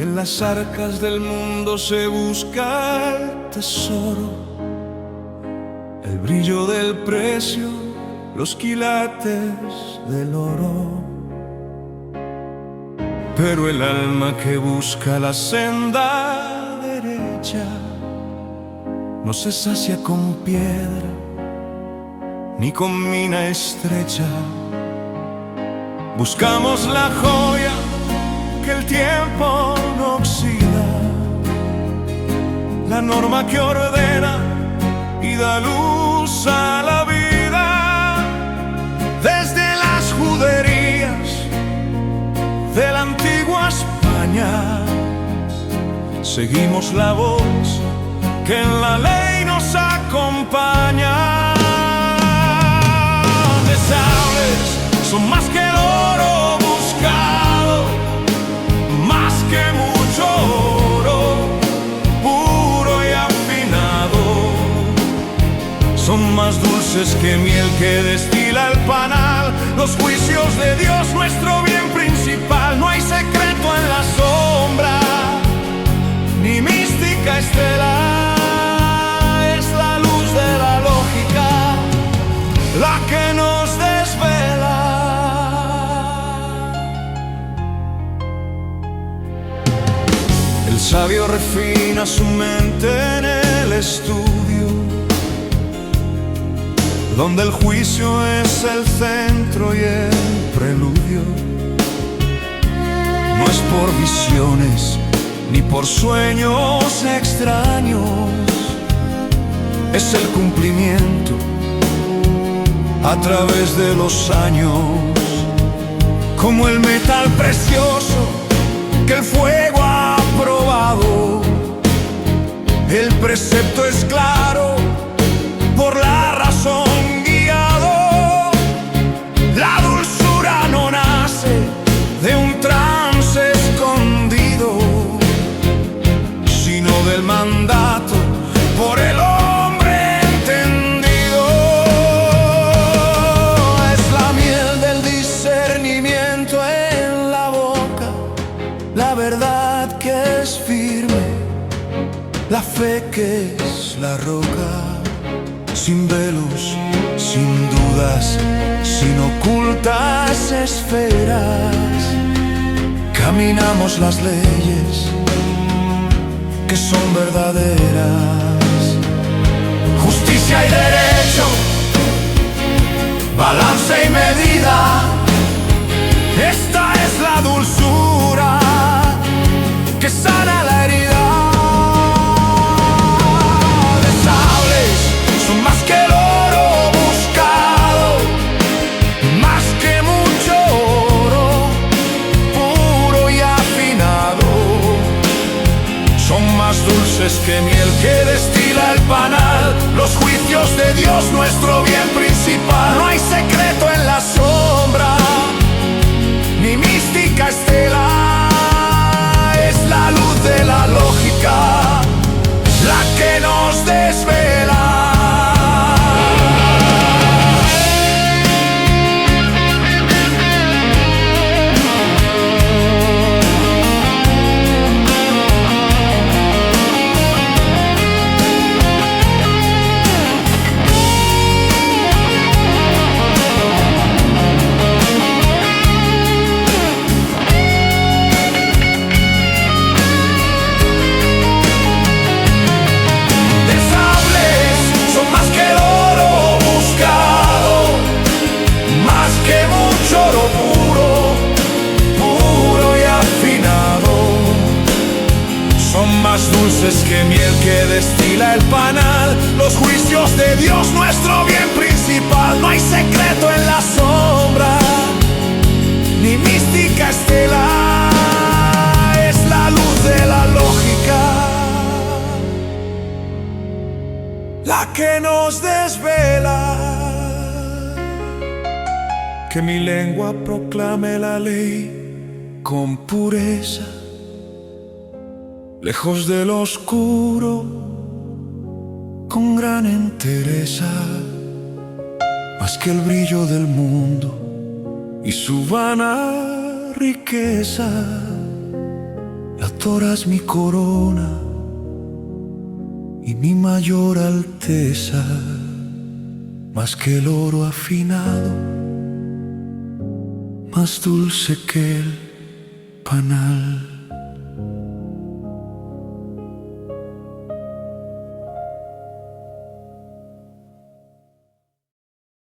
En las arcas del mundo se busca el tesoro, el brillo del precio, los quilates del oro. Pero el alma que busca la senda derecha no se sacia con piedra ni con mina estrecha. Buscamos la joya que el tiempo no oxida, la norma que ordena y da luz a la vida. Desde las juderías de la antigua España seguimos la voz que en la ley nos acompaña. De sables son más que el oro buscado, más que mucho oro puro y afinado. Son más dulces que miel que destila el panal, los juicios de Dios, nuestro bien principal. No hay secreto en la sombra, ni mística estelar. Es la luz de la lógica la que nos desvela. El sabio refina su mente en el estudio, donde el juicio es el centro y el preludio. No es por visiones ni por sueños extraños, es el cumplimiento a través de los años. Como el metal precioso que el fuego ha probado, el precepto es claro, por la razón guiado. La dulzura no nace de un trance escondido, sino del mandato por el hombre entendido. Es la miel del discernimiento en la boca, la verdad que es firme, la fe que es la roca. Sin velos, sin dudas, sin ocultas esferas, caminamos las leyes que son verdaderas. Justicia y derecho, balance y medida, esta es la dulzura que sana la herida. De sables son más que el oro buscado, más que mucho oro puro y afinado. Son más dulces que miel que destila el panal, los juicios de Dios, nuestro bien principal. No hay secreto en la sombra, ni mística estelar. Es la luz de la lógica la que nos desvela. Más dulces que miel que destila el panal, los juicios de Dios, nuestro bien principal. No hay secreto en la sombra, ni mística estelar. Es la luz de la lógica la que nos desvela. Que mi lengua proclame la ley con pureza, lejos del oscuro, con gran entereza, más que el brillo del mundo y su vana riqueza. La tora es mi corona y mi mayor alteza, más que el oro afinado, más dulce que el panal.